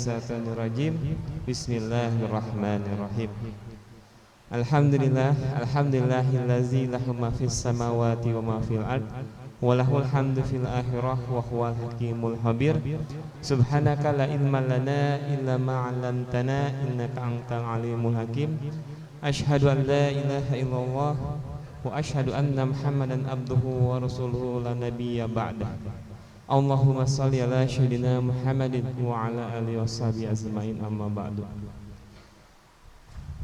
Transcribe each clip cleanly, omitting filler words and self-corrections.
minasyaitonirrajim. Bismillahirrahmanirrahim. Alhamdulillahillazi lahu ma fis samawati wa ma fil ard wa lahul hamdu fil akhirah wa huwal hakimul khabir. Subhanaka la ilma lana illa ma 'allamtana innaka antal alimul hakim. Asyhadu an la ilaha illallah wa asyhadu anna Muhammadan abduhu wa rasuluhu la nabiyya ba'dah. Allahumma shalli ala sayyidina Muhammadin wa ala alihi washabihi ajmain, amma ba'du.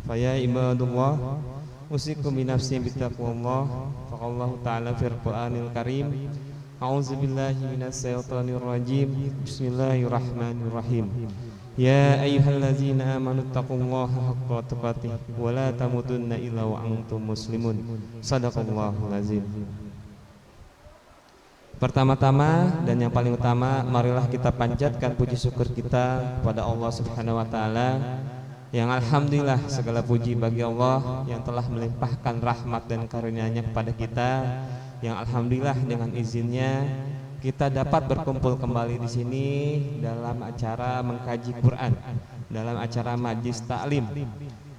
Fa ya ibadullah, usikum bi nafsi bi taqwallah. Faqallahu ta'ala fil Qur'anil Karim. A'udzu billahi minasy syaithanir rajim. Bismillahirrahmanirrahim. Ya ayyuhallazina amanu taqullaha haqqa tuqatih wa la tamutunna illa wa antum muslimun. Shadaqallahul azim. Pertama-tama dan yang paling utama, marilah kita panjatkan puji syukur kita kepada Allah Subhanahu wa taala, yang alhamdulillah segala puji bagi Allah yang telah melimpahkan rahmat dan karunia-Nya kepada kita, yang alhamdulillah dengan izinnya kita dapat berkumpul kembali di sini dalam acara mengkaji Quran, dalam acara majlis taklim,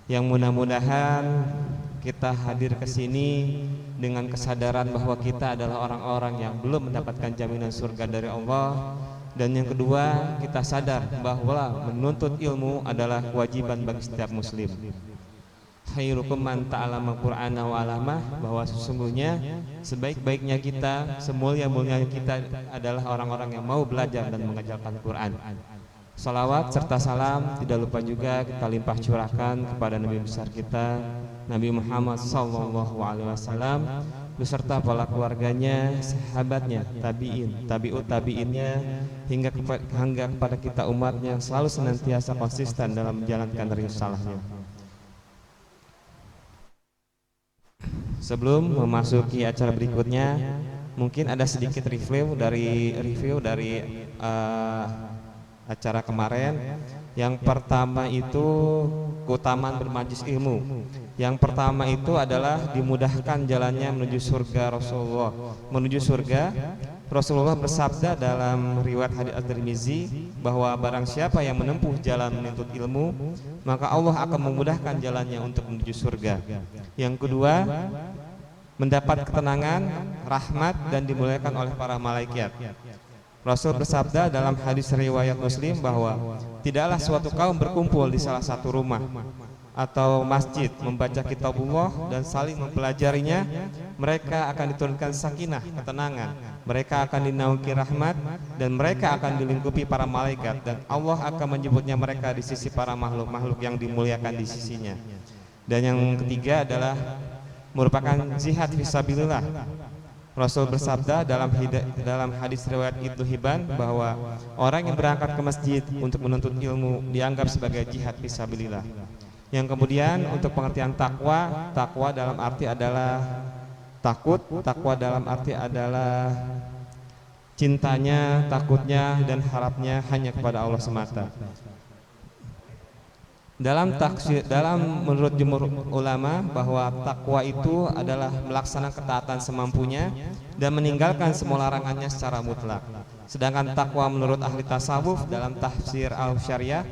yang mudah-mudahan kita hadir ke sini dengan kesadaran bahwa kita adalah orang-orang yang belum mendapatkan jaminan surga dari Allah. Dan yang kedua, kita sadar bahwa menuntut ilmu adalah kewajiban bagi setiap muslim. Khairukum man ta'allama Qur'ana wa 'allamah, bahwa sesungguhnya sebaik-baiknya kita, semulia-mulianya kita adalah orang-orang yang mau belajar dan mengajarkan Quran. Salawat serta salam tidak lupa juga kita limpah curahkan kepada Nabi besar kita, Nabi Muhammad SAW, beserta para keluarganya, sahabatnya, tabi'in, tabi'ut tabi'innya, hingga kepada kita umatnya yang selalu senantiasa konsisten dalam menjalankan risalahnya. Sebelum memasuki acara berikutnya, mungkin ada sedikit review dari acara kemarin. Yang pertama itu keutamaan bermajlis ilmu. Yang pertama itu adalah dimudahkan jalannya menuju surga Rasulullah. Menuju surga, Rasulullah bersabda dalam riwayat hadits At-Tirmizi bahwa barang siapa yang menempuh jalan menuntut ilmu, maka Allah akan memudahkan jalannya untuk menuju surga. Yang kedua, mendapat ketenangan, rahmat, dan dimuliakan oleh para malaikat. Rasul bersabda dalam hadis riwayat Muslim bahwa tidaklah suatu kaum berkumpul di salah satu rumah atau masjid membaca kitabullah dan saling mempelajarinya, mereka akan diturunkan sakinah, ketenangan, mereka akan dinaungi rahmat, dan mereka akan dilingkupi para malaikat, dan Allah akan menyebutnya mereka di sisi para makhluk-makhluk yang dimuliakan di sisinya. Dan yang ketiga adalah merupakan jihad fisabilillah. Rasul bersabda dalam hadis riwayat Ibnu Hibban bahwa orang yang berangkat ke masjid untuk menuntut ilmu dianggap sebagai jihad fisabilillah. Yang kemudian untuk pengertian takwa, takwa dalam arti adalah takut, takwa dalam arti adalah cintanya, takutnya, dan harapnya hanya kepada Allah semata. Menurut jumhur ulama bahwa takwa itu adalah melaksanakan ketaatan semampunya dan meninggalkan semua larangannya secara mutlak. Sedangkan takwa menurut ahli tasawuf dalam tafsir al-syariah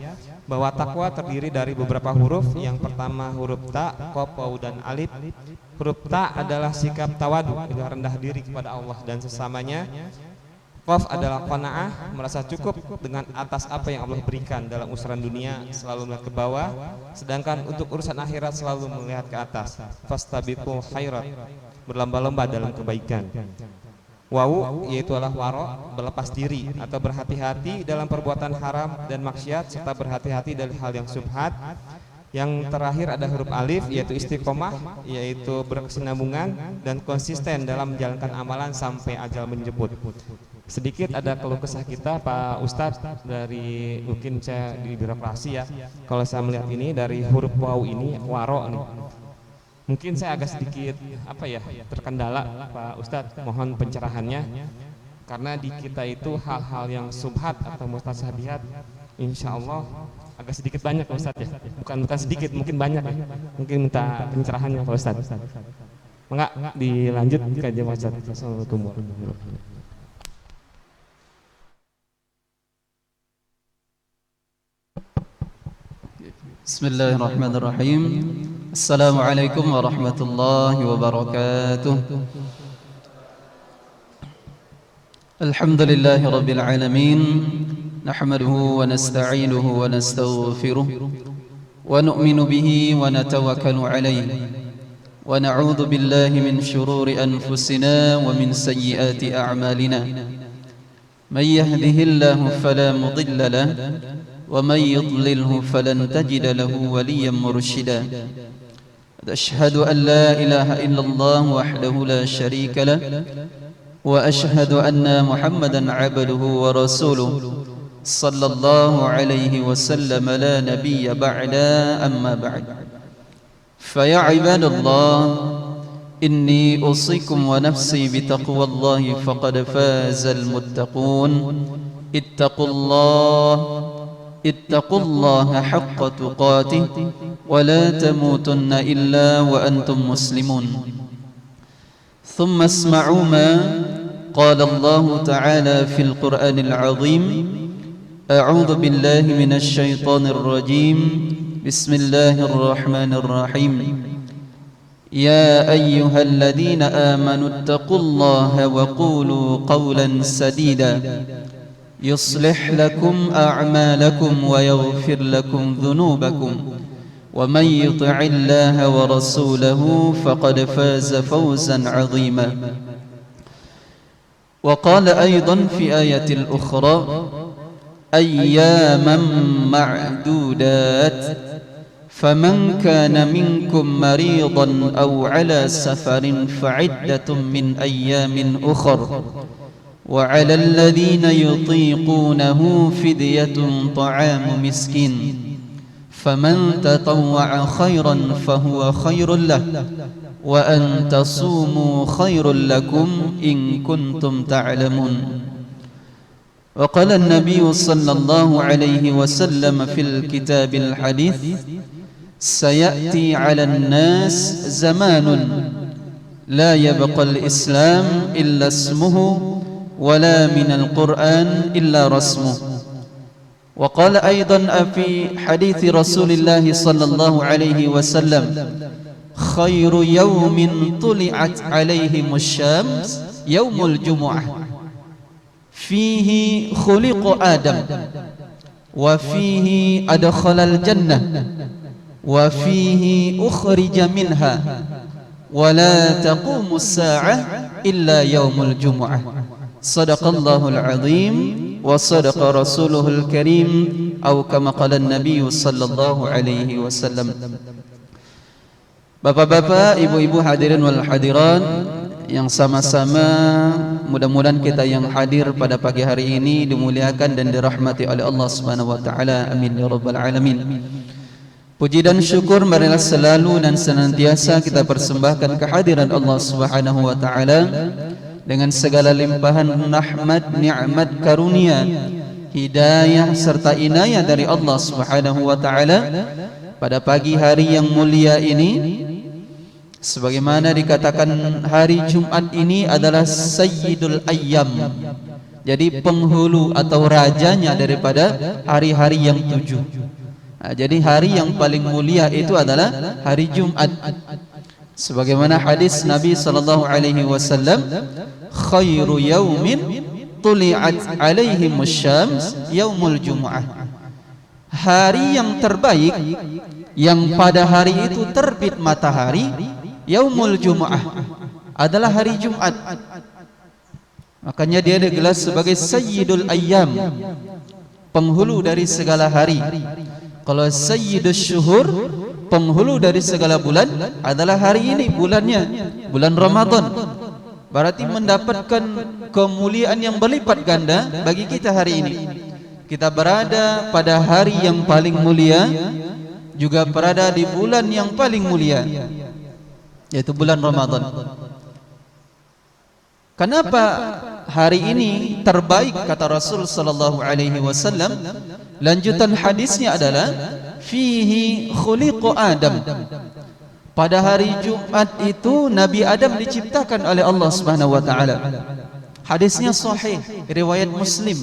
bahwa takwa terdiri dari beberapa huruf. Yang pertama huruf ta, qaf, waw, dan alif. Huruf ta adalah sikap tawadu, rendah diri kepada Allah dan sesamanya. Qaf adalah qanaah, merasa cukup dengan atas apa yang Allah berikan. Dalam urusan dunia selalu melihat ke bawah, sedangkan untuk urusan akhirat selalu melihat ke atas. Fastabiqul khairat, berlomba-lomba dalam kebaikan. Wawu yaitu adalah waro, berlepas diri atau berhati-hati dalam perbuatan haram dan maksiat, serta berhati-hati dari hal yang syubhat. Yang terakhir ada huruf alif yaitu istiqomah, yaitu berkesinambungan dan konsisten dalam menjalankan amalan sampai ajal menjemput. Sedikit ada keluh kesah kita Pak Ustadz, dari mungkin saya di birokrasi ya, kalau saya melihat ini dari huruf waw ini, waro nih, mungkin saya agak sedikit terkendala Pak Ustadz, mohon pencerahannya, karena di kita itu hal-hal yang subhat atau mustasabihat insya Allah agak sedikit banyak Pak Ustadz ya, bukan sedikit, mungkin banyak ya, mungkin minta pencerahannya Pak Ustadz. Enggak, dilanjut kajian Pak Ustadz. Assalamualaikum warahmatullahi wabarakatuh. Bismillahirrahmanirrahim. Assalamualaikum warahmatullahi wabarakatuh. Alhamdulillahi rabbil alamin. Nahmaduhu wa nasta'inuhu wa nastaghfiruh wa nu'minu bihi wa natawakkalu alayhi wa na'udzu billahi min shururi anfusina wa min sayyiati a'malina. May yahdihillahu fala mudilla lahu ومن يضلله فلن تجد له وليا مرشدا. أشهد أن لا إله إلا الله وحده لا شريك له وأشهد أن محمدا عبده ورسوله صلى الله عليه وسلم لا نبي بعد. أما بعد فيا عباد الله إني أوصيكم ونفسي بتقوى الله فقد فاز المتقون. اتقوا الله حق تقاته ولا تموتن إلا وأنتم مسلمون. ثم اسمعوا ما قال الله تعالى في القرآن العظيم. أعوذ بالله من الشيطان الرجيم. بسم الله الرحمن الرحيم. يا أيها الذين آمنوا اتقوا الله وقولوا قولا سديدا يصلح لكم أعمالكم ويغفر لكم ذنوبكم ومن يطع الله ورسوله فقد فاز فوزا عظيما. وقال أيضا في آية الأخرى أياما معدودات فمن كان منكم مريضا أو على سفر فعدة من أيام أخر وعلى الذين يطيقونه فدية طعام مسكين فمن تطوع خيرا فهو خير له وأن تصوموا خير لكم إن كنتم تعلمون. وقال النبي صلى الله عليه وسلم في الكتاب الحديث سيأتي على الناس زمان لا يبقى الإسلام إلا اسمه ولا من القرآن إلا رسمه. وقال أيضا في حديث رسول الله صلى الله عليه وسلم خير يوم طلعت عليهم الشمس يوم الجمعة فيه خلق آدم وفيه أدخل الجنة وفيه أخرج منها ولا تقوم الساعة إلا يوم الجمعة. صدق الله العظيم وصدق رسوله الكريم أو كما قال النبي صلى الله عليه وسلم. Bapak-bapak, ibu-ibu hadirin wal hadirat yang sama-sama mudah-mudahan kita yang hadir pada pagi hari ini dimuliakan dan dirahmati oleh Allah Subhanahu wa taala. Amin ya rabbal alamin. Puji dan syukur marilah selalu dan senantiasa kita persembahkan kehadiran Allah Subhanahu wa taala dengan segala limpahan rahmat, nikmat, karunia, hidayah serta inayah dari Allah Subhanahu wa taala pada pagi hari yang mulia ini. Sebagaimana dikatakan hari Jumat ini adalah Sayyidul Ayyam. Jadi penghulu atau rajanya daripada hari-hari yang 7. Nah, jadi hari yang paling mulia itu adalah hari Jumat. Sebagaimana hadis Nabi sallallahu alaihi wasallam, khairu yaumin tuli'at alaihi musyams yaumul jumu'ah. Hari yang terbaik yang pada hari itu terbit matahari yaumul jumu'ah adalah hari Jumat. Makanya dia digelar sebagai Sayyidul Ayyam, penghulu dari segala hari. Kalau Sayyidus Syuhur, penghulu dari segala bulan adalah hari ini, bulannya bulan Ramadan. Berarti mendapatkan kemuliaan yang berlipat ganda bagi kita hari ini. Kita berada pada hari yang paling mulia, juga berada di bulan yang paling mulia, yaitu bulan Ramadan. Kenapa hari ini terbaik kata Rasul sallallahu alaihi wasallam? Lanjutan hadisnya adalah fihi khuliqu Adam. Pada hari Jumat itu Nabi Adam diciptakan oleh Allah Subhanahu wa taala. Hadisnya sahih, riwayat Muslim,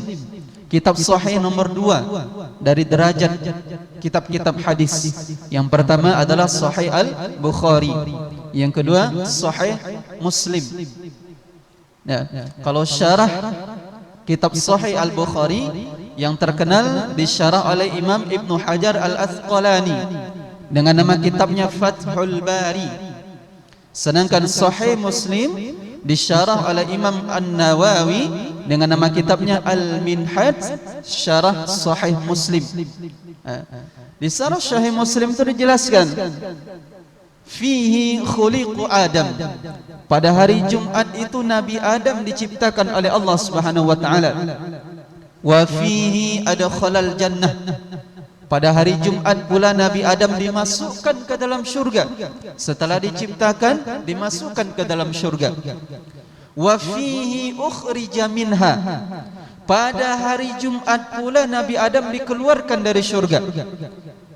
kitab sahih nomor 2 dari derajat kitab-kitab hadis. Yang pertama adalah Sahih Al-Bukhari, yang kedua Sahih Muslim. Ya, kalau syarah kitab Sahih Al-Bukhari yang terkenal disyarah oleh Imam Ibnu Hajar Al-Asqalani dengan nama kitabnya Fathul Bari. Sedangkan Sahih Muslim disyarah oleh Imam An-Nawawi dengan nama kitabnya Al-Minhaj Syarah Sahih Muslim. Di syarah Sahih Muslim itu dijelaskan fihi khuliqu Adam, pada hari Jumat itu Nabi Adam diciptakan oleh Allah Subhanahu wa taala. Wa fihi adkhalal jannah, pada hari Jumat pula Nabi Adam dimasukkan ke dalam syurga. Setelah diciptakan dimasukkan ke dalam syurga. Wa fihi ukhrija minha, pada hari Jumat pula Nabi Adam dikeluarkan dari syurga.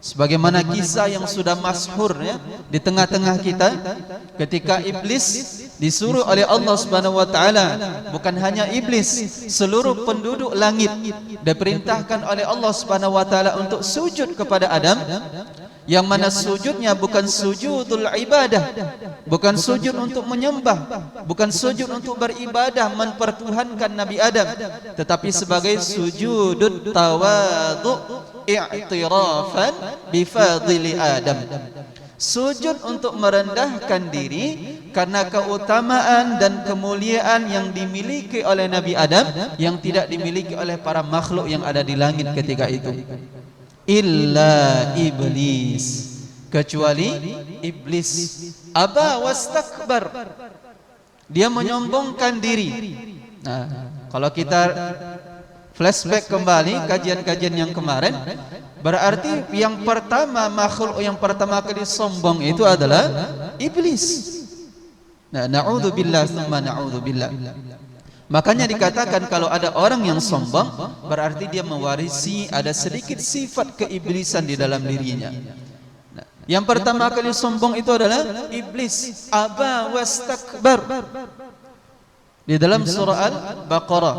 Sebagaimana kisah yang sudah masyhur ya di tengah-tengah kita, ketika iblis disuruh oleh Allah Subhanahu wa taala, bukan hanya iblis, seluruh penduduk langit diperintahkan oleh Allah Subhanahu wa taala untuk sujud kepada Adam, yang mana sujudnya bukan sujudul ibadah, bukan sujud untuk menyembah, bukan sujud untuk beribadah mempertuhankan Nabi Adam, tetapi sebagai sujudut tawadhu i'tirafan bifadili Adam, sujud untuk merendahkan diri karena keutamaan dan kemuliaan yang dimiliki oleh Nabi Adam yang tidak dimiliki oleh para makhluk yang ada di langit ketika itu. Illa iblis, kecuali iblis. Aba wastakbar, dia menyombongkan diri. Nah, kalau kita flashback kembali kajian-kajian yang kemarin, berarti yang pertama, makhluk yang pertama kali sombong itu adalah iblis. Nah, na'udzubillah tsumma na'udzubillah. Makanya dikatakan kalau ada orang yang sombong, berarti dia mewarisi ada sedikit sifat keiblisan di dalam dirinya. Nah, yang pertama kali sombong itu adalah iblis. Aba wastakbar. Di dalam surah Al-Baqarah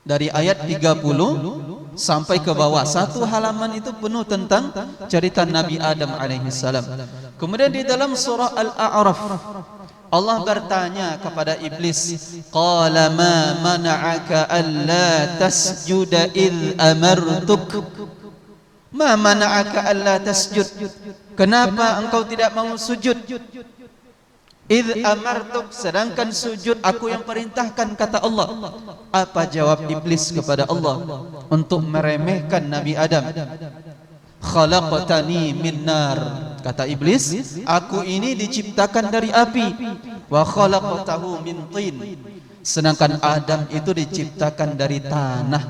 dari ayat 30 sampai ke bawah, satu halaman itu penuh tentang cerita Nabi Adam alaihissalam. Kemudian di dalam surah Al-A'raf Allah bertanya kepada iblis, qala ma mana'aka alla tasjuda id amartuk. Ma mana'aka alla tasjud, kenapa engkau tidak mau sujud? Id amartuk, sedangkan sujud aku yang perintahkan, kata Allah. Apa jawab iblis kepada Allah untuk meremehkan Nabi Adam? Khalaqtani min nar, kata iblis, aku ini diciptakan dari api. Wa khalaqtahu min tin, sedangkan Adam itu diciptakan dari tanah.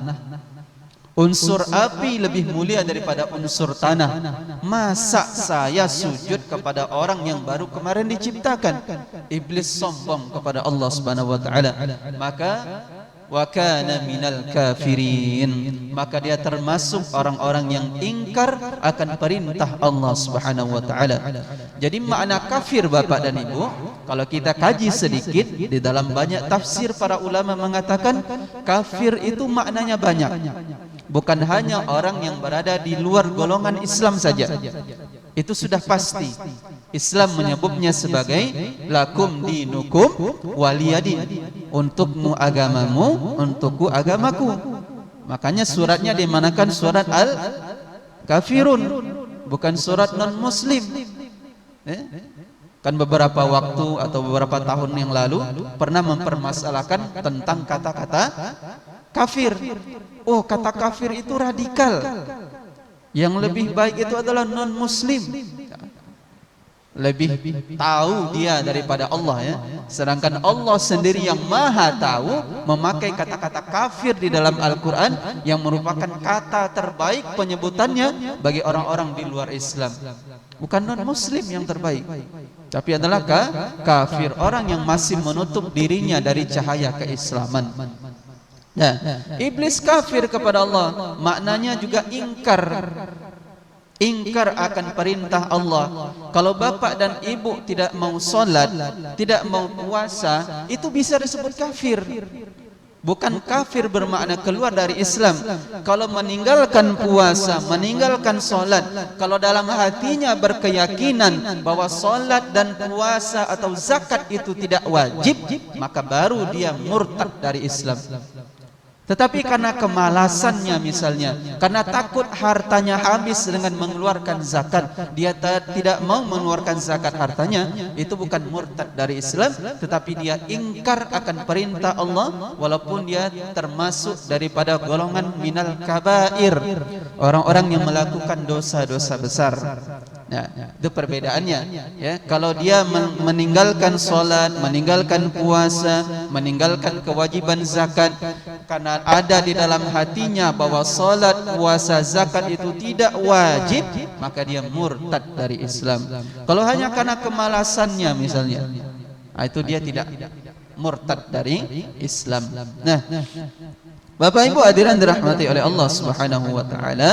Unsur api lebih mulia daripada unsur tanah. Masa saya sujud kepada orang yang baru kemarin diciptakan? Iblis sombong kepada Allah Subhanahu wa taala. Maka wa kana minal kafirin, maka dia termasuk orang-orang yang ingkar akan perintah Allah Subhanahu wa taala. Jadi makna kafir Bapak dan Ibu, kalau kita kaji sedikit di dalam banyak tafsir, para ulama mengatakan kafir itu maknanya banyak. Bukan hanya orang yang berada di luar golongan Islam saja. Itu sudah pasti. Islam menyebutnya sebagai lakum dinukum waliyadin, untukmu agamamu, untukku agamaku. Makanya suratnya dimanakan surat Al-Kafirun, bukan surat non-muslim. Kan beberapa waktu atau beberapa tahun yang lalu pernah mempermasalahkan tentang kata-kata kafir. Oh, kata kafir itu radikal. Yang lebih baik itu adalah non-muslim. Lebih tahu dia daripada Allah ya. Sedangkan Allah sendiri yang maha tahu memakai kata-kata kafir di dalam Al-Quran yang merupakan kata terbaik penyebutannya bagi orang-orang di luar Islam. Bukan non-muslim yang terbaik, tapi adalah kafir, orang yang masih menutup dirinya dari cahaya keislaman. Nah, iblis kafir kepada Allah maknanya juga ingkar. Ingkar akan perintah Allah. Kalau bapak dan ibu tidak mau sholat, tidak mau puasa, itu bisa disebut kafir. Bukan kafir bermakna keluar dari Islam. Kalau meninggalkan puasa, meninggalkan solat, kalau dalam hatinya berkeyakinan bahwa solat dan puasa atau zakat itu tidak wajib, maka baru dia murtad dari Islam. Tetapi karena kemalasannya misalnya, karena takut hartanya habis dengan mengeluarkan zakat, dia tidak mau mengeluarkan zakat hartanya, itu bukan murtad dari Islam, tetapi dia ingkar akan perintah Allah, walaupun dia termasuk daripada golongan minal kabair, orang-orang yang melakukan dosa-dosa besar. Nah, itu perbedaannya. Ya, kalau dia meninggalkan solat, meninggalkan puasa, meninggalkan kewajiban zakat, karena ada di dalam hatinya bahwa solat, puasa, zakat itu tidak wajib, maka dia murtad dari Islam. Kalau hanya karena kemalasannya misalnya, itu dia tidak murtad dari Islam. Nah, Bapak Ibu hadirin dirahmati oleh Allah Subhanahu wa taala,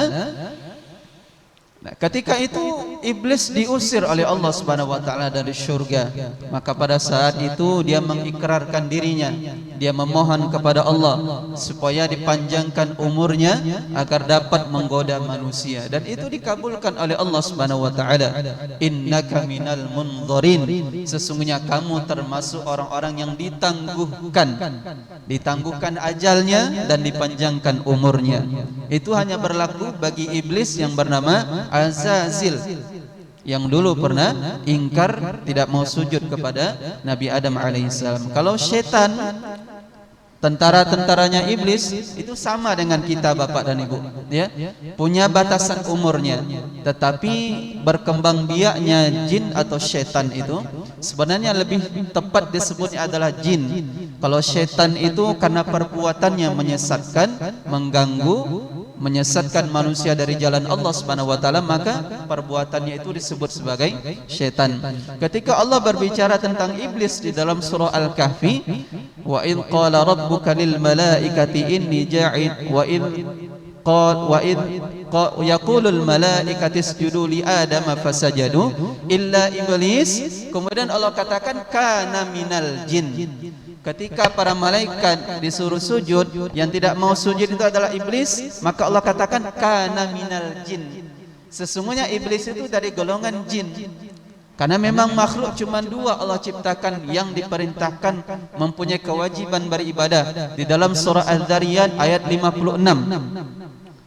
nah, ketika itu iblis diusir oleh Allah Subhanahu wa taala dari surga, maka pada saat itu dia mengikrarkan dirinya, dia memohon kepada Allah supaya dipanjangkan umurnya agar dapat menggoda manusia, dan itu dikabulkan oleh Allah Subhanahu wa taala. Innaka minal mundharin, sesungguhnya kamu termasuk orang-orang yang ditangguhkan ajalnya dan dipanjangkan umurnya. Itu hanya berlaku bagi iblis yang bernama Azazil, yang dulu pernah ingkar tidak mau sujud kepada Nabi Adam alaihissalam. Kalau syaitan, tentara-tentaranya iblis, itu sama dengan kita Bapak dan Ibu, ya, punya batasan umurnya, tetapi berkembang biaknya jin atau syaitan itu sebenarnya lebih tepat disebutnya adalah jin. Kalau syaitan itu karena perbuatannya menyesatkan, mengganggu, menyesatkan manusia dari jalan Allah Subhanahu wa taala, maka perbuatannya itu disebut sebagai syaitan. Ketika Allah berbicara tentang iblis di dalam surah Al-Kahfi, wa id qala rabbuka lil malaikati inni ja'id wa id yaqulul malaikatu isjudu li adama fasajadu illa iblis, kemudian Allah katakan kana minal jin. Ketika para malaikat disuruh sujud, yang tidak mau sujud itu adalah iblis, maka Allah katakan kana minal jin, sesungguhnya iblis itu dari golongan jin. Karena memang makhluk cuma dua Allah ciptakan yang diperintahkan mempunyai kewajiban beribadah. Di dalam surah Al-Dzariyat ayat 56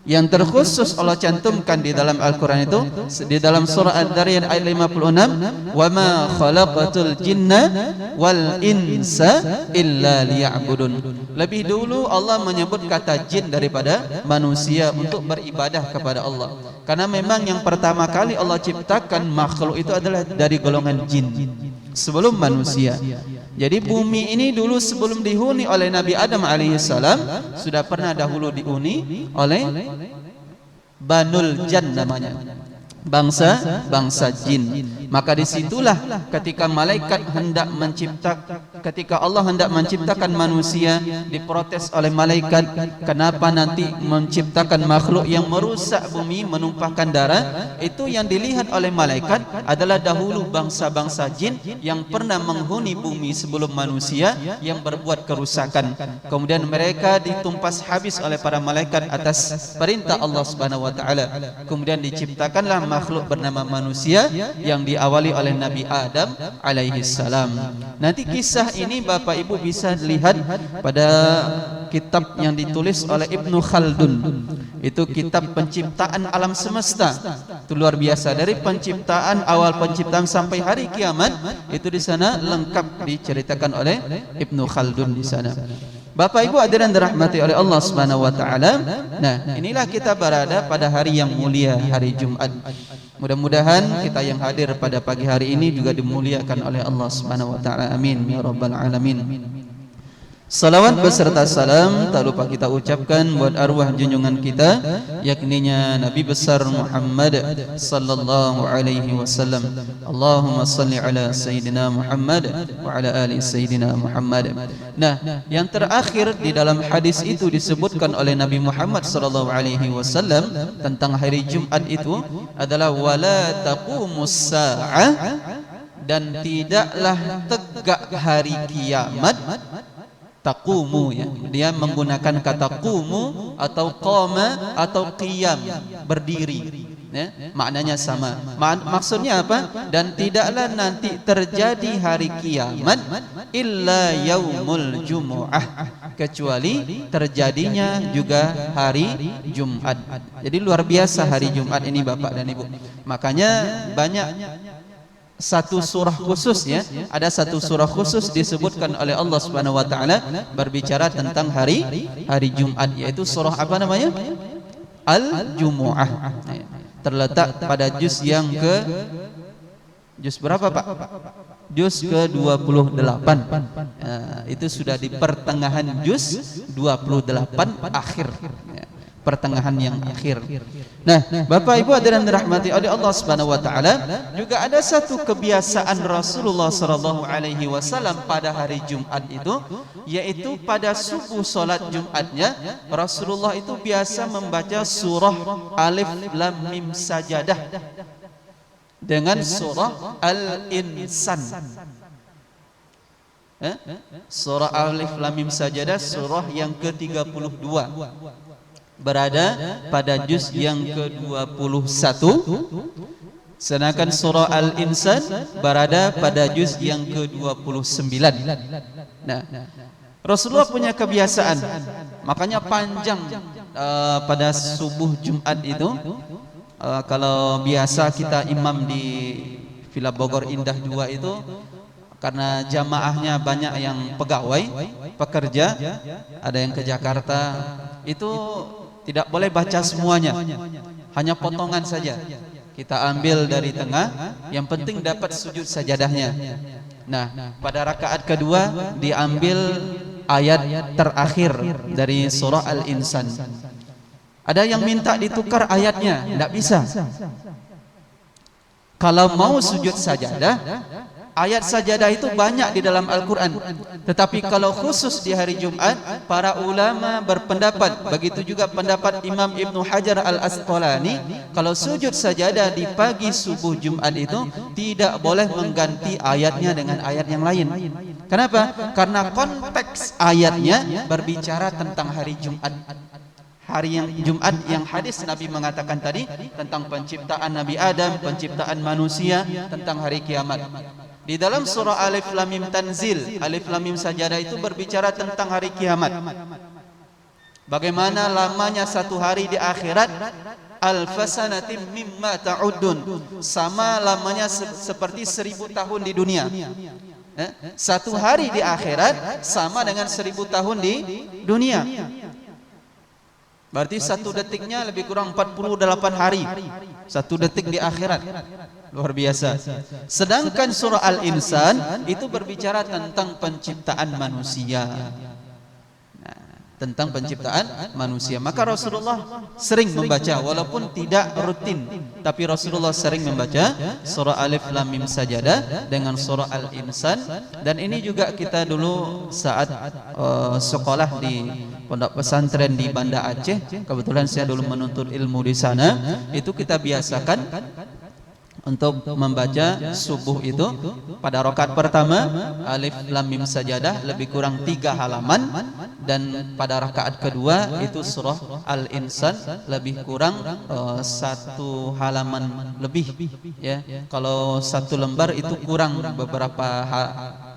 yang terkhusus Allah cantumkan di dalam Al-Quran itu, di dalam surah Al-Dzariyat ayat 56, wa ma khalaqatul jinna wal insa illa liya'budun. Lebih dulu Allah menyebut kata jin daripada manusia untuk beribadah kepada Allah, karena memang yang pertama kali Allah ciptakan makhluk itu adalah dari golongan jin sebelum manusia. Jadi bumi ini dulu sebelum dihuni oleh Nabi Adam alaihissalam sudah pernah dahulu dihuni oleh Banul Jan namanya, bangsa jin. Maka disitulah ketika ketika Allah hendak menciptakan manusia, diprotes oleh malaikat, kenapa nanti menciptakan makhluk yang merusak bumi, menumpahkan darah. Itu yang dilihat oleh malaikat adalah dahulu bangsa-bangsa jin yang pernah menghuni bumi sebelum manusia, yang berbuat kerusakan. Kemudian mereka ditumpas habis oleh para malaikat atas perintah Allah Subhanahu wa taala. Kemudian diciptakanlah makhluk bernama manusia yang diawali oleh Nabi Adam alaihi salam. Nanti kisah ini Bapak Ibu bisa lihat pada kitab yang ditulis oleh Ibnu Khaldun. Itu kitab penciptaan alam semesta. Itu luar biasa, dari penciptaan, awal penciptaan sampai hari kiamat, itu di sana lengkap diceritakan oleh Ibnu Khaldun di sana. Bapak Ibu hadirin dirahmati oleh Allah Subhanahu wa taala. Nah, inilah kita berada pada hari yang mulia, hari Jumat. Mudah-mudahan kita yang hadir pada pagi hari ini juga dimuliakan oleh Allah Subhanahu wa taala. Amin ya rabbal alamin. Salawat beserta salam tak lupa kita ucapkan buat arwah junjungan kita, yakninya Nabi besar Muhammad sallallahu alaihi wasallam. Allahumma salli ala sayyidina Muhammad wa ala ali sayyidina Muhammad. Nah, yang terakhir di dalam hadis itu disebutkan oleh Nabi Muhammad sallallahu alaihi wasallam tentang hari Jumat itu adalah wala taqumus saa'ah, dan tidaklah tegak hari kiamat taqumu ya. Dia menggunakan kata qumu atau qama atau qiyam, berdiri. Ya, maknanya sama. Maksudnya apa? Dan tidaklah nanti terjadi hari kiamat illa yaumul jumu'ah, kecuali terjadinya juga hari Jumat. Jadi luar biasa hari Jumat ini Bapak dan Ibu. Makanya banyak satu surah khusus ya, ada satu surah khusus disebutkan oleh Allah Subhanahu wa taala berbicara tentang hari Jumat, yaitu surah apa namanya? Al-Jumu'ah. Terletak pada juz yang juz berapa Pak? Juz ke-28. Itu sudah di pertengahan juz 28 akhir. Pertengahan yang akhir. Nah, Bapak Ibu hadirin dirahmati oleh Allah Subhanahu wa taala, juga ada satu kebiasaan Rasulullah sallallahu alaihi wasallam pada hari Jumat itu, yaitu pada subuh salat Jumatnya Rasulullah itu biasa membaca surah Alif Lam Mim Sajadah dengan surah Al-Insan. Surah Alif Lam Mim Sajadah surah yang ke-32, berada pada juz yang ke-21, sedangkan surah Al-Insan berada pada juz yang ke-29. Nah, Rasulullah punya kebiasaan, makanya panjang pada subuh Jumat itu. Kalau biasa kita imam di Villa Bogor Indah 2 itu, karena jamaahnya banyak yang pegawai, pekerja, ada yang ke Jakarta, itu tidak boleh baca semuanya, hanya potongan saja. Kita ambil dari tengah, yang penting dapat sujud sajadahnya. Nah, pada rakaat kedua diambil ayat terakhir dari surah Al-Insan. Ada yang minta ditukar ayatnya, tidak bisa. Kalau mau sujud sajadah, ayat sajadah itu banyak di dalam Al-Quran, tetapi kalau khusus di hari Jumat, para ulama berpendapat, begitu juga pendapat Imam Ibnu Hajar Al-Asqalani, kalau sujud sajadah di pagi subuh Jumat itu tidak boleh mengganti ayatnya dengan ayat yang lain. Kenapa? Karena konteks ayatnya berbicara tentang hari Jumat. Hari yang Jumat yang hadis Nabi mengatakan tadi tentang penciptaan Nabi Adam, penciptaan manusia, tentang hari kiamat. Di dalam surah Alif Lam Mim Tanzil, Alif Lam Mim Sajadah itu berbicara tentang hari kiamat. Bagaimana lamanya satu hari di akhirat, alfasanatim mimma ta'udun, sama lamanya seperti 1000 tahun di dunia. Satu hari di akhirat sama dengan 1000 tahun di dunia. Berarti satu detiknya lebih kurang 48 hari. Satu detik di akhirat. Luar biasa. Sedangkan surah Al-Insan itu berbicara tentang penciptaan manusia. Tentang penciptaan manusia. Maka Rasulullah sering membaca, walaupun tidak rutin, tapi Rasulullah sering membaca surah Alif Lam Mim Sajadah dengan surah Al-Insan. Dan ini juga kita dulu saat sekolah di pondok pesantren di Banda Aceh, kebetulan saya dulu menuntut ilmu di sana, itu kita biasakan untuk membaca subuh itu pada rakaat pertama Alif Lam Mim Sajadah lebih kurang 3 halaman, dan pada rakaat kedua itu surah Al-Insan lebih kurang 1 halaman lebih ya. Kalau 1 lembar itu kurang beberapa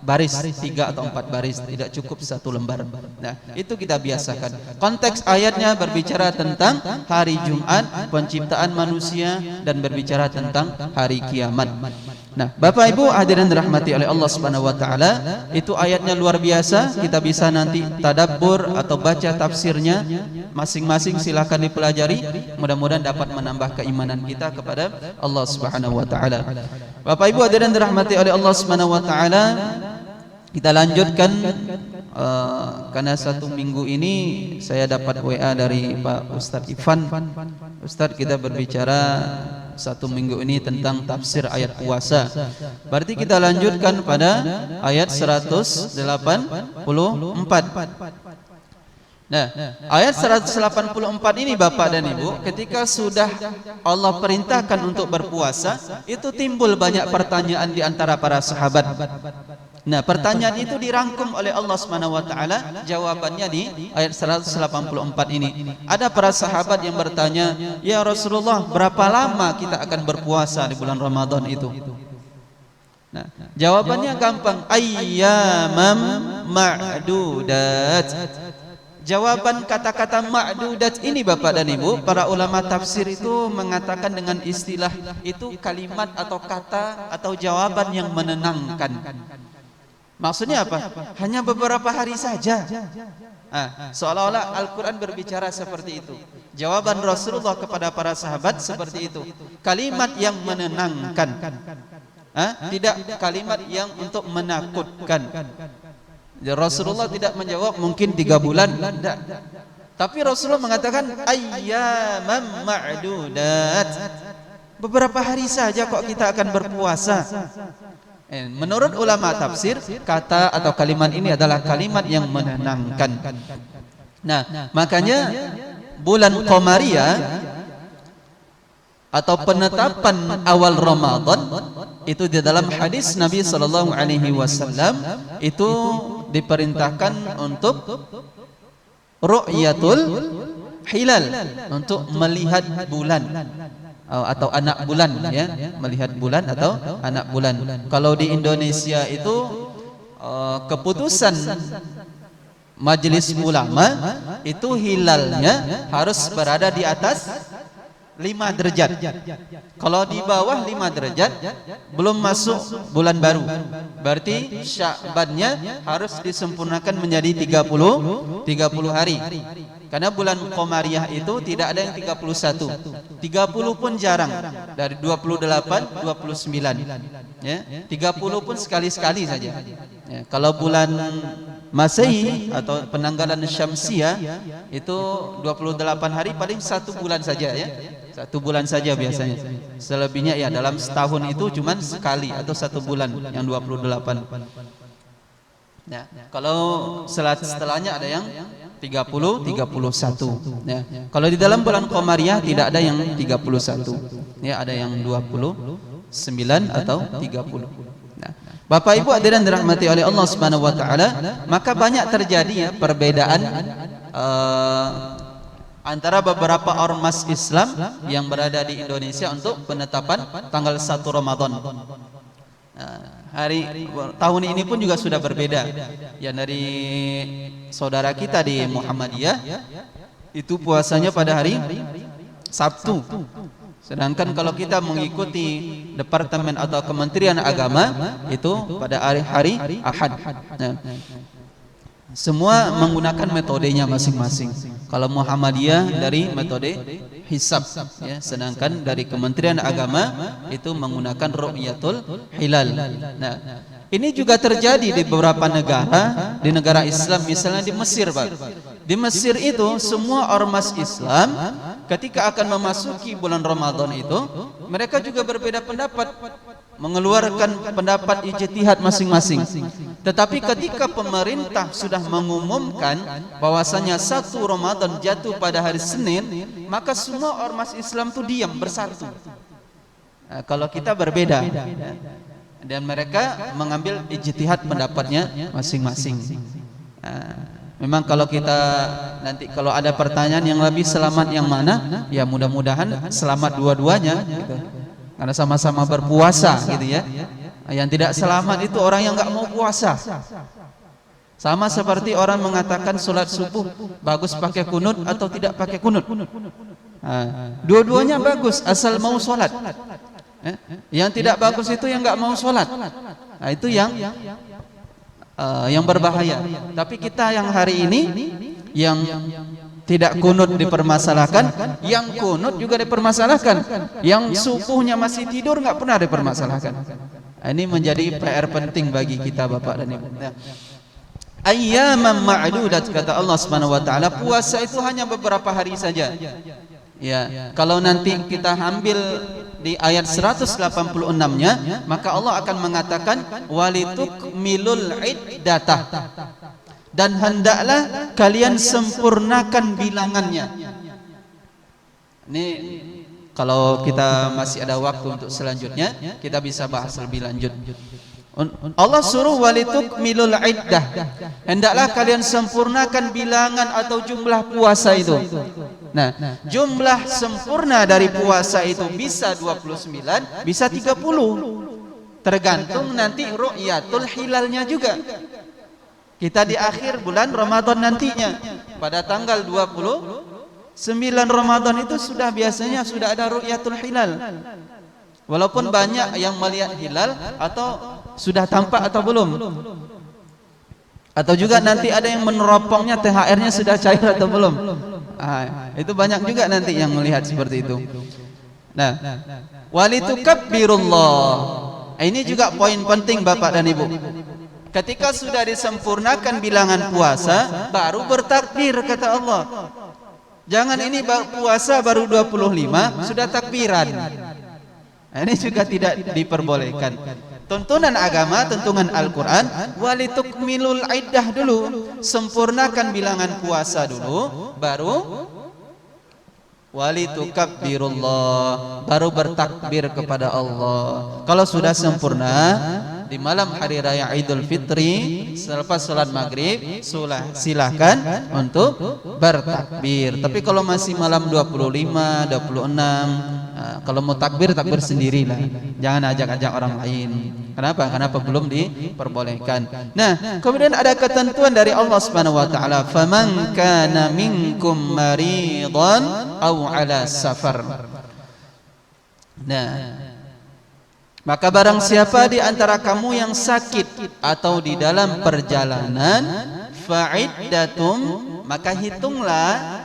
baris, 3 atau 4 baris, tidak cukup 1 lembar. Nah, itu kita biasakan. Konteks ayatnya berbicara tentang hari Jumat, penciptaan manusia, dan berbicara tentang hari kiamat. Nah, Bapak Ibu hadirin dirahmati oleh Allah Subhanahu wa taala, itu ayatnya luar biasa. Kita bisa nanti tadabbur atau baca tafsirnya masing-masing, silakan dipelajari. Mudah-mudahan dapat menambah keimanan kita kepada Allah Subhanahu wa taala. Bapak Ibu hadirin dirahmati oleh Allah Subhanahu wa taala, kita lanjutkan karena 1 minggu ini saya dapat WA dari Pak Ustadz Ivan. Ustadz, kita berbicara 1 minggu ini tentang tafsir ayat puasa. Berarti kita lanjutkan pada ayat 184. Nah, ayat 184 ini Bapak dan Ibu, ketika sudah Allah perintahkan untuk berpuasa, itu timbul banyak pertanyaan di antara para sahabat. Nah, pertanyaan itu dirangkum oleh Allah Subhanahu wa taala, jawabannya di ayat 184 ini. Ada para sahabat yang bertanya, "Ya Rasulullah, berapa lama kita akan berpuasa di bulan Ramadan itu?" Nah, jawabannya gampang, ayyamam ma'dudat. Jawaban kata-kata ma'dudat ini Bapak dan Ibu, para ulama tafsir itu mengatakan dengan istilah itu kalimat atau kata atau jawaban yang menenangkan. Maksudnya apa? Hanya beberapa hari saja. Seolah-olah Al-Quran berbicara seperti itu. Jawaban Rasulullah kepada para sahabat seperti itu. Kalimat yang menenangkan. Tidak kalimat yang untuk menakutkan. Rasulullah tidak menjawab mungkin 3 bulan, tidak. Tapi Rasulullah mengatakan ayyamam ma'dudat. Beberapa hari saja kok kita akan berpuasa. Menurut ulama tafsir, kata atau kalimat ini adalah kalimat yang menenangkan. Nah, makanya bulan Qamariyah atau penetapan awal Ramadan itu di dalam hadis Nabi sallallahu alaihi wasallam itu diperintahkan untuk ru'yatul hilal, untuk melihat bulan atau anak bulan, ya, melihat bulan atau anak bulan. Kalau di Indonesia itu keputusan majelis ulama itu hilalnya harus berada di atas 5 derajat. Kalau di bawah 5 derajat belum masuk bulan baru. Berarti Sya'bannya harus disempurnakan menjadi 30 hari. Karena bulan Qamariyah itu tidak ada yang 31. 30 pun jarang. Dari 28, 29. Ya, 30 pun sekali-sekali saja. Ya, kalau bulan Masehi atau penanggalan Syamsiah itu 28 hari, paling 1 bulan saja, ya. 1 bulan saja biasanya. Selebihnya ya dalam setahun itu cuman sekali atau 1 bulan yang 28. Nah, kalau setelahnya ada yang 30, 31. Ya. Kalau di dalam bulan Qamariyah tidak ada yang 31. Ya, ada yang 29 atau 30. Nah, Bapak Ibu hadirin dirahmati oleh Allah Subhanahu wa taala, maka banyak terjadi ya perbedaan antara beberapa ormas Islam yang berada di Indonesia untuk penetapan tanggal 1 Ramadan. Tahun ini pun juga sudah berbeda. Ya, dari saudara kita di Muhammadiyah itu puasanya pada hari Sabtu. Sedangkan kalau kita mengikuti Departemen atau Kementerian Agama itu pada hari Ahad. Nah, semua menggunakan metodenya masing-masing. Kalau Muhammadiyah dari metode hisab, ya, sedangkan dari Kementerian Agama itu menggunakan ru'yatul hilal. Nah, ini juga terjadi di beberapa negara, di negara Islam, misalnya di Mesir, Pak. Di Mesir itu semua ormas Islam ketika akan memasuki bulan Ramadan itu, mereka juga berbeda pendapat, mengeluarkan pendapat ijtihad masing-masing. Tetapi ketika pemerintah sudah mengumumkan bahwasanya 1 Ramadan jatuh pada hari Senin, maka semua ormas Islam itu diam, bersatu. Nah, kalau kita berbeda, dan mereka mengambil ijtihad pendapatnya masing-masing. Nah, memang kalau kita nanti kalau ada pertanyaan yang lebih selamat yang mana, ya mudah-mudahan selamat dua-duanya gitu. Karena sama-sama berpuasa gitu ya. Yang tidak selamat itu orang yang nggak mau puasa. Sama seperti orang mengatakan sholat subuh bagus pakai kunut atau tidak pakai kunut. Dua-duanya bagus asal mau sholat. Yang tidak bagus itu yang nggak mau sholat. Nah, itu yang berbahaya. Tapi kita yang hari ini yang tidak kunut dipermasalahkan, yang kunut juga dipermasalahkan, yang subuhnya masih tidur nggak pernah dipermasalahkan. Ini menjadi PR penting bagi kita Bapak dan Ibu. Ayyamam ma'dudat, kata Allah Subhanahu wa taala, puasa itu hanya beberapa hari saja. Ya, kalau nanti kita ambil di ayat 186-nya, maka Allah akan mengatakan walitukmilul iddatah. dan hendaklah kalian sempurnakan bilangannya. Ini kalau kita masih ada waktu untuk selanjutnya, kita bisa bahas lebih lanjut. Allah suruh walitukmilul iddah, hendaklah kalian sempurnakan bilangan atau jumlah puasa itu. Nah, jumlah sempurna dari puasa itu bisa 29, bisa 30, tergantung nanti ru'yatul hilalnya juga. Kita di akhir bulan Ramadan nantinya, pada tanggal 29 Ramadan itu sudah biasanya sudah ada ru'yatul hilal. Walaupun banyak yang melihat hilal atau sudah tampak atau belum, atau juga nanti ada yang meneropongnya THR-nya sudah cair atau belum. Itu banyak juga nanti yang melihat seperti itu. Nah, walitukabbirullah, ini juga poin penting Bapak dan Ibu. Ketika sudah disempurnakan bilangan puasa, baru bertakbir kata Allah. Jangan ini puasa baru 25 sudah takbiran. Ini juga tidak diperbolehkan. Tuntunan agama, tuntunan Al-Quran, walitukmilul iddah dulu, sempurnakan bilangan puasa dulu, baru walitukabbirullah, baru bertakbir kepada Allah. Kalau sudah sempurna di malam hari raya Idul Fitri selepas sholat maghrib, silahkan untuk bertakbir. Tapi kalau masih malam 25, 26, kalau mau takbir, takbir sendirilah, jangan ajak-ajak orang lain. Kenapa? Kenapa belum diperbolehkan. Nah, kemudian ada ketentuan dari Allah Subhanahu wa taala, faman kana minkum maridan aw ala safar. Nah, maka barang siapa di antara kamu yang sakit atau di dalam perjalanan, fa'iddatum, maka hitunglah.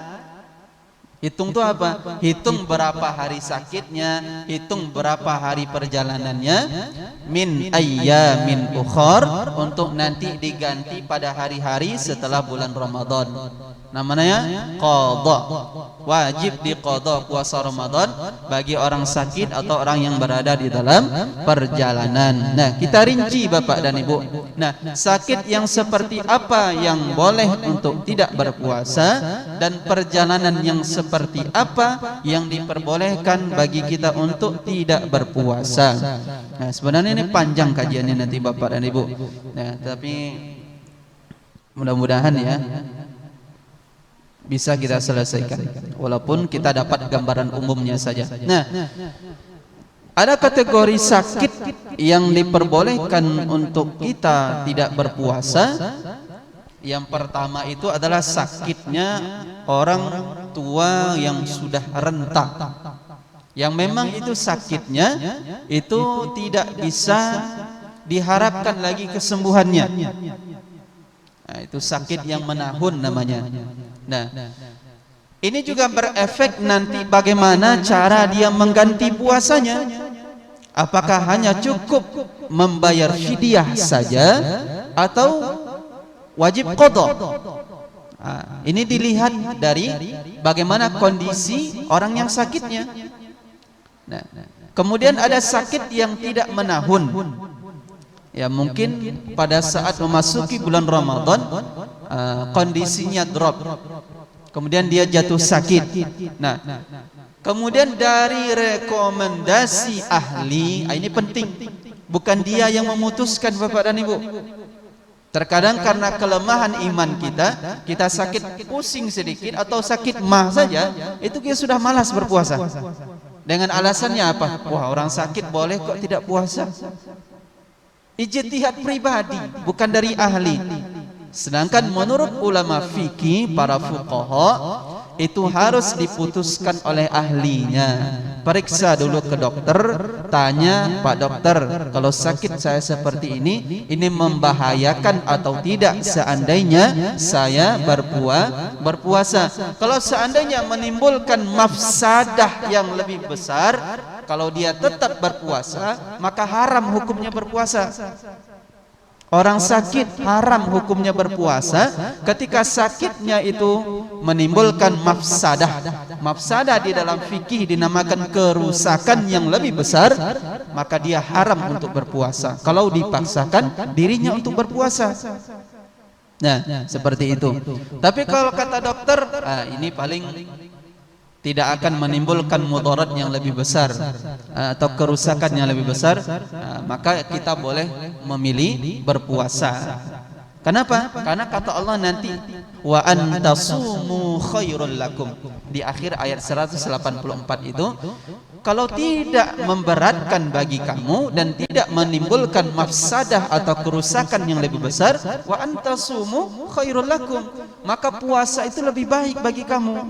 Hitung itu apa? Hitung berapa hari sakitnya, hitung berapa hari perjalanannya, min ayyamin ukhar, untuk nanti diganti pada hari-hari setelah bulan Ramadan. Namanya qadha. Wajib diqadha puasa Ramadan bagi orang sakit atau orang yang berada di dalam perjalanan. Nah, kita rinci Bapak dan Ibu. Nah, sakit yang seperti apa yang boleh untuk tidak berpuasa, dan perjalanan yang seperti apa yang diperbolehkan bagi kita untuk tidak berpuasa. Nah, sebenarnya ini panjang kajiannya nanti Bapak dan Ibu. Nah, tapi mudah-mudahan ya bisa kita selesaikan, walaupun kita dapat gambaran umumnya saja. Nah, ada kategori sakit yang diperbolehkan untuk kita tidak berpuasa. Yang pertama itu adalah sakitnya orang tua yang sudah renta, yang memang itu sakitnya itu tidak bisa diharapkan lagi kesembuhannya. Nah, itu sakit yang menahun namanya. Nah, ini juga berefek nanti bagaimana cara dia mengganti puasanya. Apakah hanya cukup membayar fidyah saja atau wajib qadha? Ini dilihat dari bagaimana kondisi orang yang sakitnya. Nah, kemudian ada sakit yang tidak menahun. Ya, mungkin pada saat memasuki bulan Ramadan kondisinya drop, kemudian dia jatuh sakit. Nah, kemudian dari rekomendasi ahli, ini penting, bukan dia yang memutuskan Bapak dan Ibu. Terkadang karena kelemahan iman kita sakit pusing sedikit atau sakit mah saja, itu kita sudah malas berpuasa. Dengan alasannya apa? Wah, orang sakit boleh kok tidak puasa. Ijtihad pribadi, bukan dari ahli. Sedangkan menurut ulama fikih, para fuqaha, itu harus diputuskan oleh ahlinya. Periksa dulu ke dokter, tanya, Pak dokter, kalau sakit saya seperti ini membahayakan atau tidak seandainya saya berpuasa. Kalau seandainya menimbulkan mafsadah yang lebih besar, kalau dia tetap berpuasa, maka haram hukumnya berpuasa. Orang sakit haram hukumnya berpuasa ketika sakitnya itu menimbulkan mafsadah. Mafsadah di dalam fikih dinamakan kerusakan yang lebih besar, maka dia haram untuk berpuasa kalau dipaksakan dirinya untuk berpuasa. Nah, seperti itu. Tapi kalau kata dokter, ini paling tidak akan menimbulkan mudarat yang lebih besar atau kerusakan yang lebih besar, maka kita boleh memilih berpuasa. Kenapa? Karena kata Allah nanti wa antasumu khairul lakum di akhir ayat 184 itu, kalau tidak memberatkan bagi kamu dan tidak menimbulkan mafsadah atau kerusakan yang lebih besar, wa antasumu khairul lakum, maka puasa itu lebih baik bagi kamu.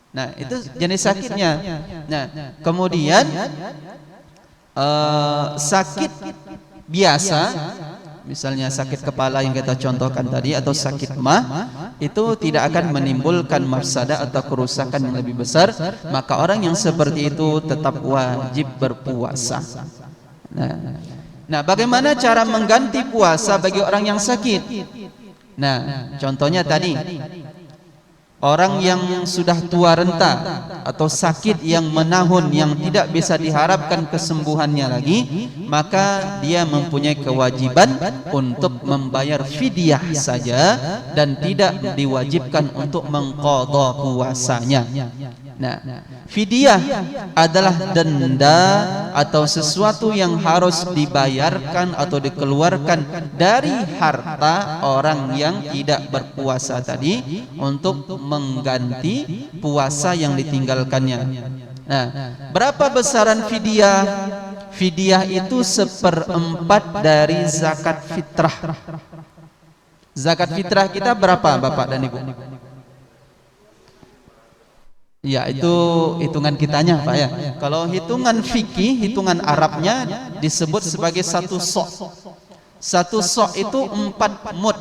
Nah, itu jenis sakitnya. Nah, kemudian sakit biasa, misalnya sakit kepala yang kita contohkan tadi atau sakit mah, itu tidak akan menimbulkan mafsadah atau kerusakan yang lebih besar, maka orang yang seperti itu tetap wajib berpuasa. Nah, bagaimana cara mengganti puasa bagi orang yang sakit? Nah, contohnya tadi, orang yang sudah tua renta atau sakit yang menahun yang tidak bisa diharapkan kesembuhannya lagi, maka dia mempunyai kewajiban untuk membayar fidyah saja dan tidak diwajibkan untuk mengqadha puasanya. Nah, fidyah adalah denda atau sesuatu yang harus dibayarkan atau dikeluarkan dari harta orang yang tidak berpuasa tadi untuk mengganti puasa yang ditinggalkannya. Nah, berapa besaran fidyah? Fidyah itu 1/4 dari zakat fitrah. Zakat fitrah kita berapa, Bapak dan Ibu? Ya, itu hitungan kitanya, Pak ya. Kalau hitungan fikih, hitungan Arabnya disebut sebagai satu sok. Satu sok itu 4 mud.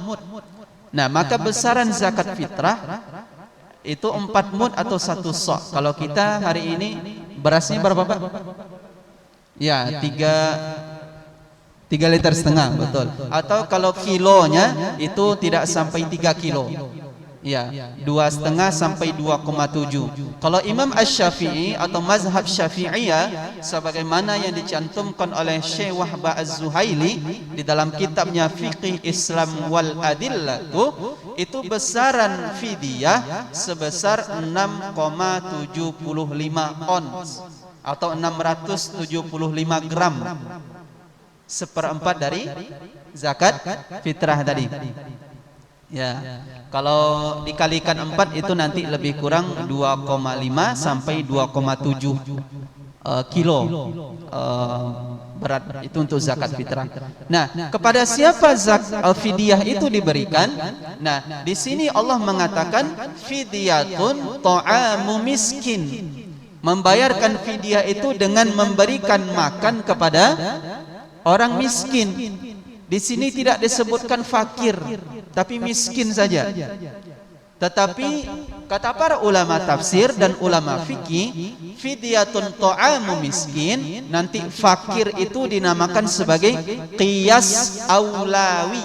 Nah, maka besaran zakat fitrah itu 4 mud atau satu sok. Kalau kita hari ini berasnya berapa, Pak? Ya, 3,5 liter, betul. Atau kalau kilonya itu tidak sampai 3 kilo. Ya, 2,5 sampai 2,7. Kalau Imam Asy-Syafi'i atau mazhab Syafi'iyah, sebagaimana yang dicantumkan oleh Syekh Wahbah Az-Zuhaili di dalam kitabnya Fiqih Islam wal Adillatu, itu besaran fidyah sebesar 6,75 ons atau 675 gram, 1/4 dari zakat fitrah tadi. Ya, kalau dikalikan 4 itu nanti lebih kurang 2,5 sampai 2,7 kilo berat itu untuk zakat fitrah. Nah, kepada siapa zakat fidyah itu diberikan? Nah, di sini Allah mengatakan fidyatun ta'amu miskin. Membayarkan fidyah itu dengan memberikan makan kepada orang miskin. Di sini tidak disebutkan fakir, tapi miskin saja. Tetapi kata para ulama tafsir dan ulama fikih, fidyatun ta'amu miskin, nanti fakir itu dinamakan sebagai qiyas aulawi,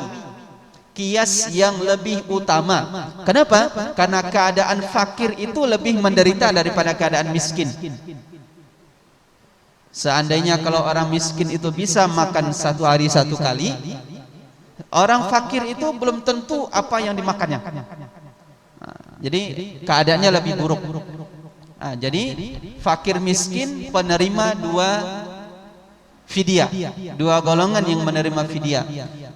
qiyas yang lebih utama. Kenapa? Karena keadaan fakir itu lebih menderita daripada keadaan miskin. Seandainya kalau orang miskin itu bisa makan 1 hari 1 kali, orang fakir itu belum tentu apa yang dimakannya. Jadi keadaannya lebih buruk. Jadi fakir miskin penerima 2 fidyah, 2 golongan yang menerima fidyah.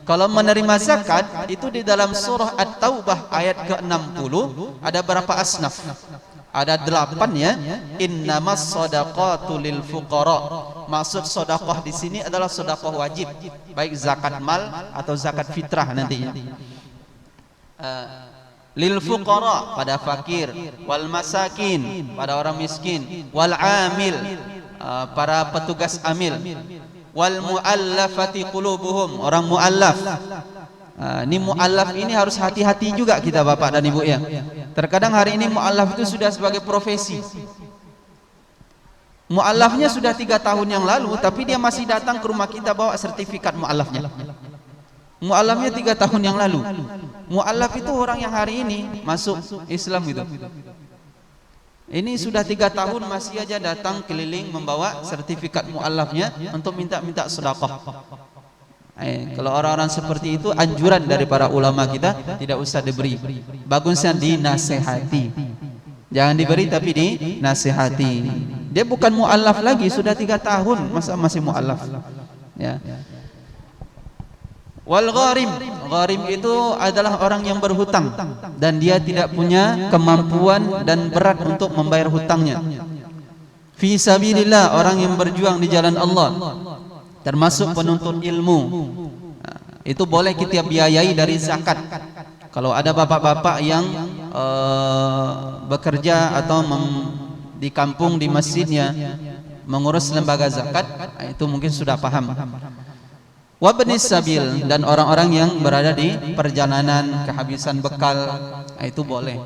Kalau menerima zakat itu di dalam surah At-Taubah ayat ke-60 ada berapa asnaf? Ada 8 ya. Innamas shadaqatu lil fuqara. Maksud sedekah di sini adalah sedekah wajib, baik zakat mal atau zakat fitrah nantinya. Lil fuqara pada fakir, wal masakin pada orang miskin, wal amil para petugas amil, wal muallafati qulubuhum orang muallaf. Ini muallaf ini harus hati-hati juga kita Bapak dan Ibu ya. Terkadang hari ini muallaf itu sudah sebagai profesi. Muallafnya sudah 3 tahun yang lalu, tapi dia masih datang ke rumah kita bawa sertifikat muallafnya. Muallafnya 3 tahun yang lalu. Muallaf itu orang yang hari ini masuk Islam gitu. Ini sudah 3 tahun masih aja datang keliling membawa sertifikat muallafnya untuk minta-minta sedekah. Kalau orang-orang seperti itu, anjuran dari para ulama kita tidak usah diberi, bagusnya dinasehati. Jangan diberi tapi dinasehati. Dia bukan mu'allaf lagi, sudah 3 tahun masa masih mu'allaf, ya. Wal gharim, gharim itu adalah orang yang berhutang dan dia tidak punya kemampuan dan berat untuk membayar hutangnya. Fi sabilillah, orang yang berjuang di jalan Allah, termasuk penuntut ilmu. Itu boleh kita biayai dari zakat. Kalau ada bapak-bapak yang bekerja atau di kampung, di masjidnya mengurus lembaga zakat, itu mungkin sudah paham. Wabnis sabil, dan orang-orang yang berada di perjalanan kehabisan bekal, itu boleh.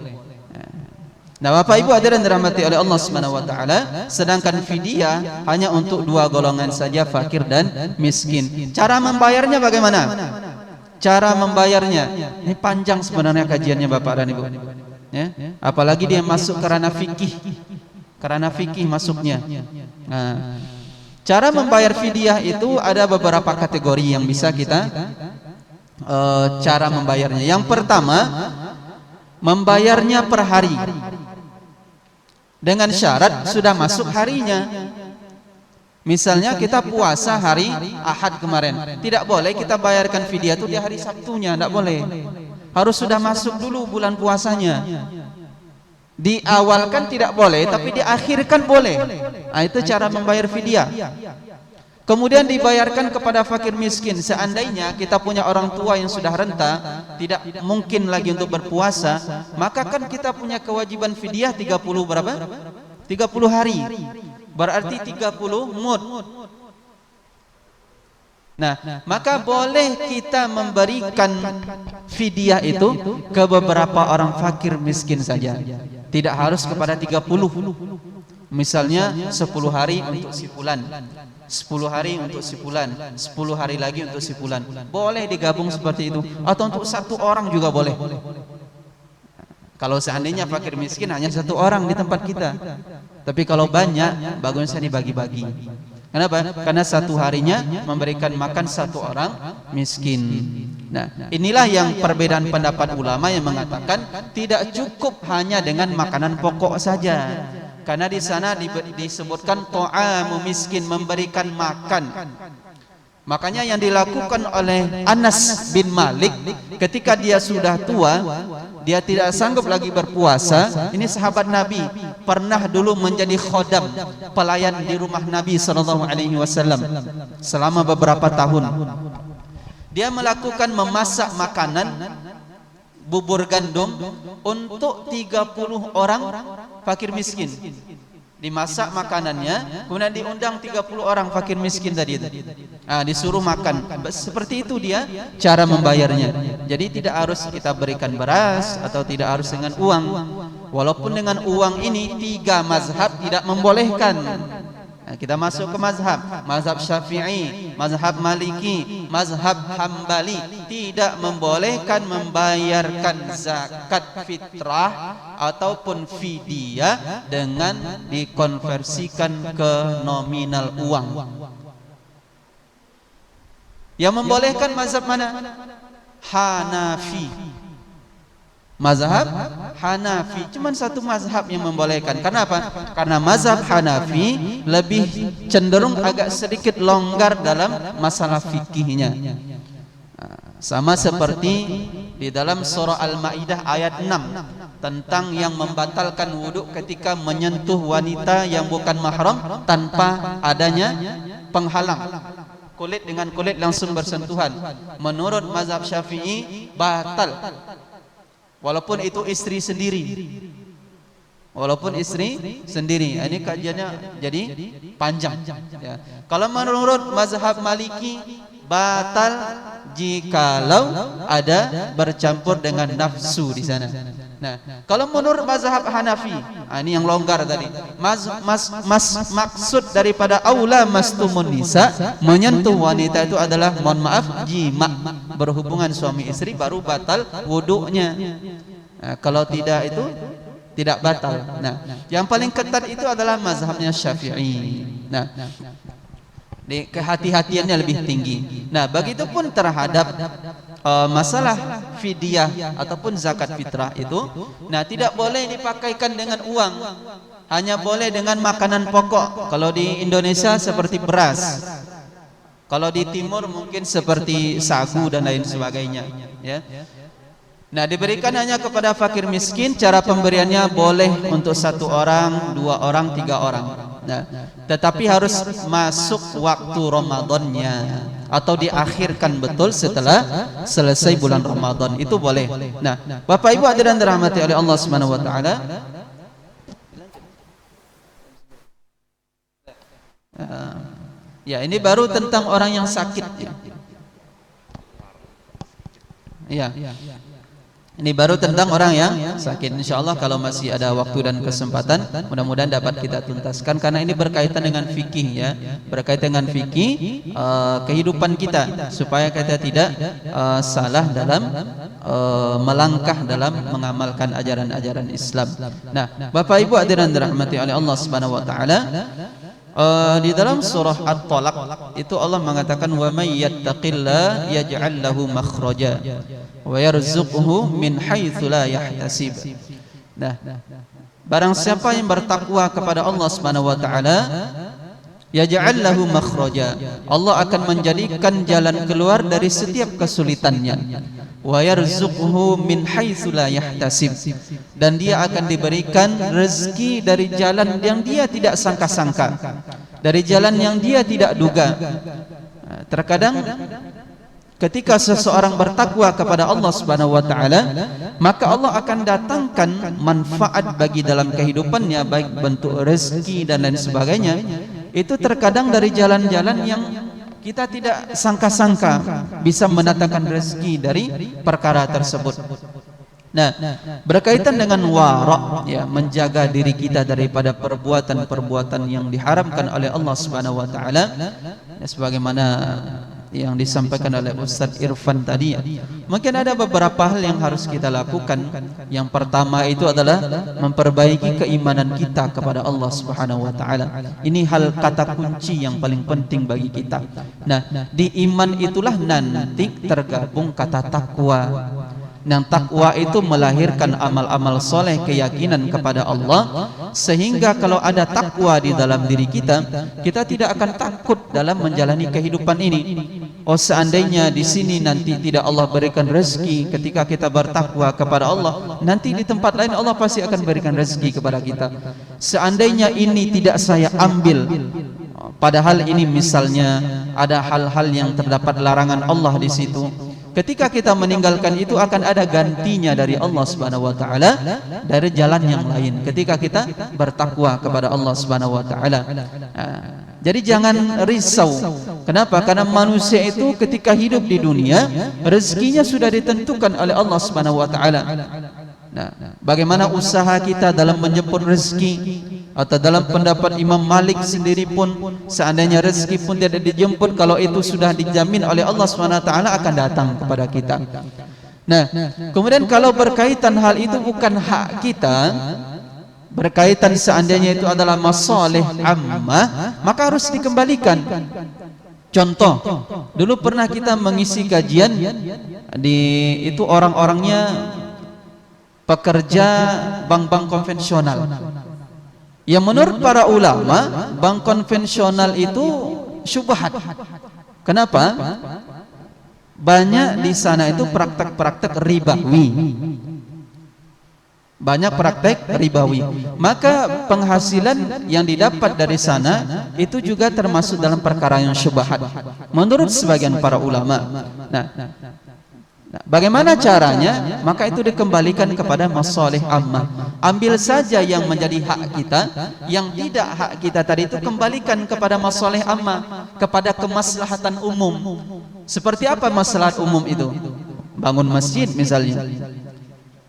Nah, Bapak Ibu hadirin dirahmati oleh Allah Subhanahu wa taala, sedangkan fidyah hanya untuk 2 golongan saja, fakir dan miskin. Cara membayarnya bagaimana? Cara membayarnya ini panjang sebenarnya kajiannya Bapak dan Ibu, ya. Apalagi dia masuk kerana fikih masuknya. Nah, cara membayar fidyah itu ada beberapa kategori yang bisa kita cara membayarnya. Yang pertama, membayarnya per hari dengan syarat sudah masuk harinya. Misalnya kita puasa hari Ahad kemarin, tidak boleh kita bayarkan fidyah itu di hari Sabtunya, tidak boleh. Harus sudah masuk dulu bulan puasanya. Diawalkan tidak boleh, tapi diakhirkan boleh. Nah, itu cara membayar fidyah. Kemudian dibayarkan kepada fakir miskin. Seandainya kita punya orang tua yang sudah renta, tidak mungkin lagi untuk berpuasa, maka kan kita punya kewajiban fidyah 30 berapa? 30 hari. Berarti 30 mud. Nah, maka boleh kita memberikan fidyah itu ke beberapa orang fakir miskin saja. Tidak harus kepada 30. Misalnya 10 hari untuk si fulan, 10 hari untuk si fulan, 10 hari lagi untuk si fulan. Boleh digabung seperti itu, atau untuk 1 orang juga boleh. Kalau seandainya fakir miskin hanya 1 orang di tempat kita, tapi kalau banyak bagusnya dibagi-bagi. Kenapa? Karena 1 harinya memberikan makan 1 orang miskin. Nah, inilah yang perbedaan pendapat ulama yang mengatakan tidak cukup hanya dengan makanan pokok saja. Karena di sana disebutkan ta'amu miskin, memberikan makan. Makanya yang dilakukan oleh Anas bin Malik ketika dia sudah tua, dia tidak sanggup lagi berpuasa. Ini sahabat Nabi, pernah dulu menjadi khodam, pelayan di rumah Nabi SAW selama beberapa tahun. Dia melakukan memasak makanan bubur gandum untuk 30 orang fakir miskin. Dimasak makanannya, kemudian diundang 30 orang fakir miskin tadi itu. Disuruh makan. Seperti itu dia cara membayarnya. Jadi tidak harus kita berikan beras atau tidak harus dengan uang. Walaupun dengan uang ini 3 mazhab tidak membolehkan. Kita masuk ke mazhab Syafi'i, mazhab Maliki, mazhab Hambali, tidak membolehkan membayarkan zakat fitrah ataupun fidyah dengan dikonversikan ke nominal uang. Yang membolehkan mazhab mana? Hanafi. Mazhab Hanafi, cuman 1 mazhab yang membolehkan. Kenapa? Karena mazhab Hanafi lebih cenderung agak sedikit longgar dalam masalah fikihnya. Sama seperti di dalam surah Al-Maidah ayat 6 tentang yang membatalkan wudhu ketika menyentuh wanita yang bukan mahram tanpa adanya penghalang. Kulit dengan kulit langsung bersentuhan. Menurut mazhab Syafi'i batal. Walaupun itu istri sendiri. Ini kajiannya jadi panjang, ya. Kalau menurut mazhab Maliki batal jikalau ada bercampur dengan nafsu di sana. Nah, kalau menurut mazhab Hanafi, ini yang longgar tadi. Maksud daripada aula mastumun nisa, menyentuh wanita itu adalah, mohon maaf, jima, berhubungan suami istri baru batal wudunya. Nah, kalau tidak itu tidak batal. Nah, yang paling ketat itu adalah mazhabnya Syafi'i. Nah, kehati-hatiannya lebih tinggi. Nah, begitupun terhadap masalah fidyah ataupun zakat fitrah itu, nah tidak boleh dipakaikan dengan uang, hanya boleh dengan makanan pokok. Kalau di Indonesia seperti beras, kalau di timur mungkin seperti sagu dan lain sebagainya, ya. Nah, diberikan hanya kepada fakir miskin. Cara pemberiannya boleh untuk 1 orang, 2 orang, 3 orang. Nah, tetapi harus masuk waktu Ramadannya atau diakhirkan betul setelah selesai bulan Ramadan, itu boleh. Nah, Bapak Ibu hadirin dirahmati oleh Allah Subhanahu wa taala, ya, ini baru tentang orang yang sakit, ya. Ini baru tentang orang yang sakit. InsyaAllah kalau masih ada waktu dan kesempatan, mudah-mudahan dapat kita tuntaskan, karena ini berkaitan dengan fikih, ya, berkaitan dengan fikih kehidupan kita, supaya kita tidak salah dalam melangkah dalam mengamalkan ajaran-ajaran Islam. Nah, Bapak Ibu hadirin dirahmati oleh Allah Subhanahu wa taala, di dalam surah At-Talaq itu Allah mengatakan, wa may yattaqillah yaj'al lahu makhraja wa yarzuqhu min haitsu la yahtasib. Nah, barang siapa yang bertakwa kepada Allah Subhanahu wa taala, yaj'al lahu makhraja, Allah akan menjadikan jalan keluar dari setiap kesulitannya. Wa yarzuqhu min haitsu la yahtasib, dan dia akan diberikan rezeki dari jalan yang dia tidak sangka-sangka, dari jalan yang dia tidak duga. Terkadang ketika seseorang bertakwa kepada Allah Subhanahu wa taala, maka Allah akan datangkan manfaat bagi dalam kehidupannya, baik bentuk rezeki dan lain sebagainya. Itu terkadang dari jalan-jalan yang kita tidak sangka-sangka bisa mendatangkan rezeki dari perkara tersebut. Nah, berkaitan dengan wara', ya, menjaga diri kita daripada perbuatan-perbuatan yang diharamkan oleh Allah Subhanahu wa taala, sebagaimana yang disampaikan oleh Ustaz Irfan tadi, ya. Mungkin ada beberapa hal yang harus kita lakukan. Yang pertama itu adalah memperbaiki keimanan kita kepada Allah Subhanahu wa taala. Ini hal kata kunci yang paling penting bagi kita. Nah, di iman itulah nanti tergabung kata takwa. Yang takwa itu melahirkan amal-amal soleh, keyakinan kepada Allah, sehingga kalau ada takwa di dalam diri kita, kita tidak akan takut dalam menjalani kehidupan ini. Oh, seandainya di sini nanti tidak Allah berikan rezeki ketika kita bertakwa kepada Allah, nanti di tempat lain Allah pasti akan berikan rezeki kepada kita. Seandainya ini tidak saya ambil, padahal ini misalnya ada hal-hal yang terdapat larangan Allah di situ, ketika kita meninggalkan itu akan ada gantinya dari Allah Subhanahu wa taala dari jalan yang lain ketika kita bertakwa kepada Allah Subhanahu wa taala. Jadi jangan risau. Kenapa? Karena manusia itu ketika hidup di dunia, rezekinya sudah ditentukan oleh Allah Subhanahu wa taala. Nah, bagaimana usaha kita dalam menjemput rezeki, atau dalam pendapat Imam Malik sendiri pun, seandainya rezeki pun tidak dijemput, kalau itu sudah dijamin oleh Allah SWT akan datang kepada kita. Nah, kemudian kalau berkaitan hal itu bukan hak kita, berkaitan seandainya itu adalah masalih ammah, maka harus dikembalikan. Contoh, dulu pernah kita mengisi kajian di itu orang-orangnya pekerja bank-bank konvensional. Yang menurut para ulama, bank konvensional itu syubhat. Kenapa? Banyak di sana itu praktek-praktek ribawi. Banyak praktek ribawi. Maka penghasilan yang didapat dari sana itu juga termasuk dalam perkara yang syubhat menurut sebagian para ulama. Nah, bagaimana caranya? Maka itu dikembalikan kepada masalih ammah. Ambil saja yang menjadi hak kita, yang tidak hak kita tadi itu kembalikan kepada masalih ammah, kepada kemaslahatan umum. Seperti apa maslahat umum itu? Bangun masjid misalnya,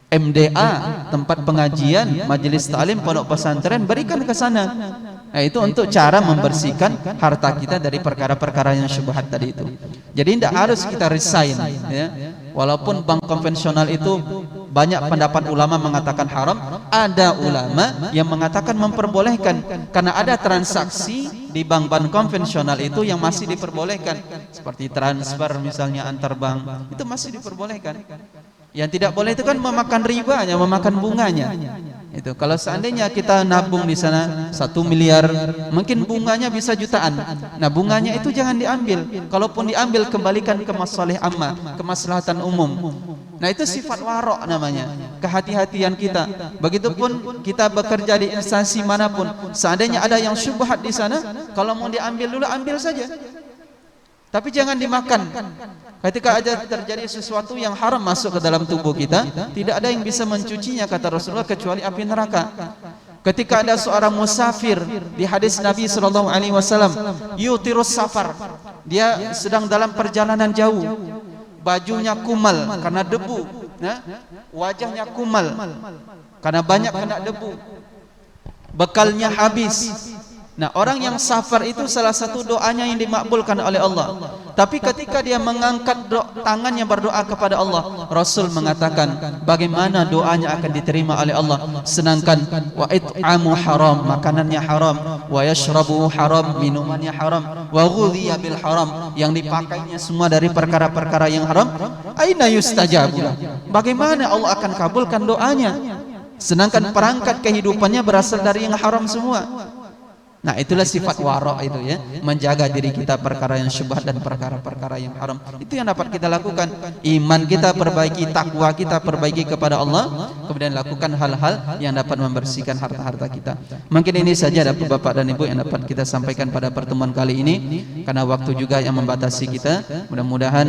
MDA, tempat pengajian, majelis taklim, pondok pesantren, berikan ke sana. Nah, itu untuk cara membersihkan harta kita dari perkara-perkara yang syubhat tadi itu. Jadi tidak harus kita resign, ya. Walaupun bank konvensional itu banyak pendapat ulama mengatakan haram, ada ulama yang mengatakan memperbolehkan, karena ada transaksi di bank-bank konvensional itu yang masih diperbolehkan, seperti transfer misalnya antar bank, itu masih diperbolehkan. Yang tidak boleh itu kan memakan ribanya, memakan bunganya. Itu kalau seandainya kita nabung di sana 1 miliar, mungkin bunganya bisa jutaan. Nah, bunganya itu jangan diambil. Kalaupun diambil, kembalikan ke masalih amma, kemaslahatan umum. Nah, itu sifat warok namanya, kehati-hatian kita. Begitupun kita bekerja di instansi manapun, seandainya ada yang syubhat di sana, kalau mau diambil dulu, ambil saja. Tapi jangan dimakan. Ketika ada terjadi sesuatu yang haram masuk ke dalam tubuh kita, tidak ada yang bisa mencucinya, kata Rasulullah, kecuali api neraka. Ketika ada seorang musafir, di hadis Nabi SAW, yutirus safar, dia sedang dalam perjalanan jauh, bajunya kumal karena debu, wajahnya kumal karena banyak kena debu, bekalnya habis. Nah, orang yang safar itu salah satu doanya yang dimakbulkan oleh Allah. Tapi ketika dia mengangkat tangannya berdoa kepada Allah, Rasul mengatakan bagaimana doanya akan diterima oleh Allah, sedangkan wa it'amu haram, makanannya haram, wa yashrabu haram, minumannya haram, wa ghudhiya bil haram, yang dipakainya semua dari perkara-perkara yang haram. Aina yustajabu, bagaimana Allah akan kabulkan doanya, sedangkan perangkat kehidupannya berasal dari yang haram semua. Nah, itulah sifat warok itu ya, menjaga diri kita perkara yang syubhat dan perkara-perkara yang haram. Itu yang dapat kita lakukan. Iman kita perbaiki, takwa kita perbaiki kepada Allah, kemudian lakukan hal-hal yang dapat membersihkan harta-harta kita. Mungkin ini saja Bapak dan Ibu yang dapat kita sampaikan pada pertemuan kali ini, karena waktu juga yang membatasi kita. Mudah-mudahan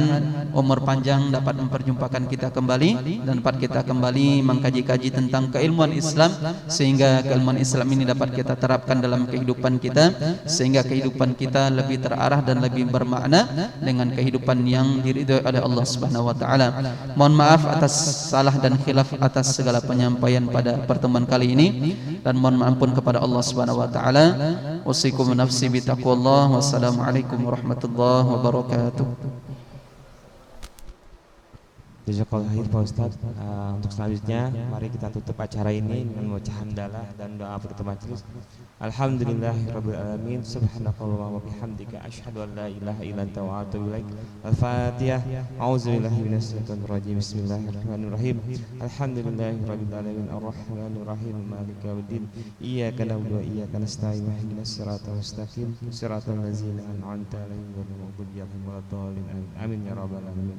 umur panjang dapat memperjumpakan kita kembali dan dapat kita kembali mengkaji-kaji tentang keilmuan Islam, sehingga keilmuan Islam ini dapat kita terapkan dalam kehidupan kita, sehingga kehidupan kita lebih terarah dan lebih bermakna dengan kehidupan yang diridhoi oleh Allah Subhanahu wa taala. Mohon maaf atas salah dan khilaf atas segala penyampaian pada pertemuan kali ini, dan mohon ampun kepada Allah Subhanahu wa taala. Usikum nafsi bi taqwallah. Wassalamualaikum warahmatullahi wabarakatuh. Jazakallahu khair Pak Ustaz. Untuk selanjutnya mari kita tutup acara ini dengan membaca hamdalah dan doa penutup majelis. Alhamdulillahirabbil alamin, subhanakallah wa bihamdika asyhadu an la ilaha illa anta wa atubu ilaik. Al-Fatihah. A'udzubillahi minasyaitonir rajim. Bismillahirrahmanirrahim. Alhamdulillahirabbil alamin, arrahmanir rahim, maliki yaumiddin. Iyyaka na'budu wa iyyaka nasta'in, ihdinas siratal mustaqim, siratal ladzina an'amta 'alaihim ghairil maghdubi 'alaihim waladdallin. Amin ya rabbal alamin.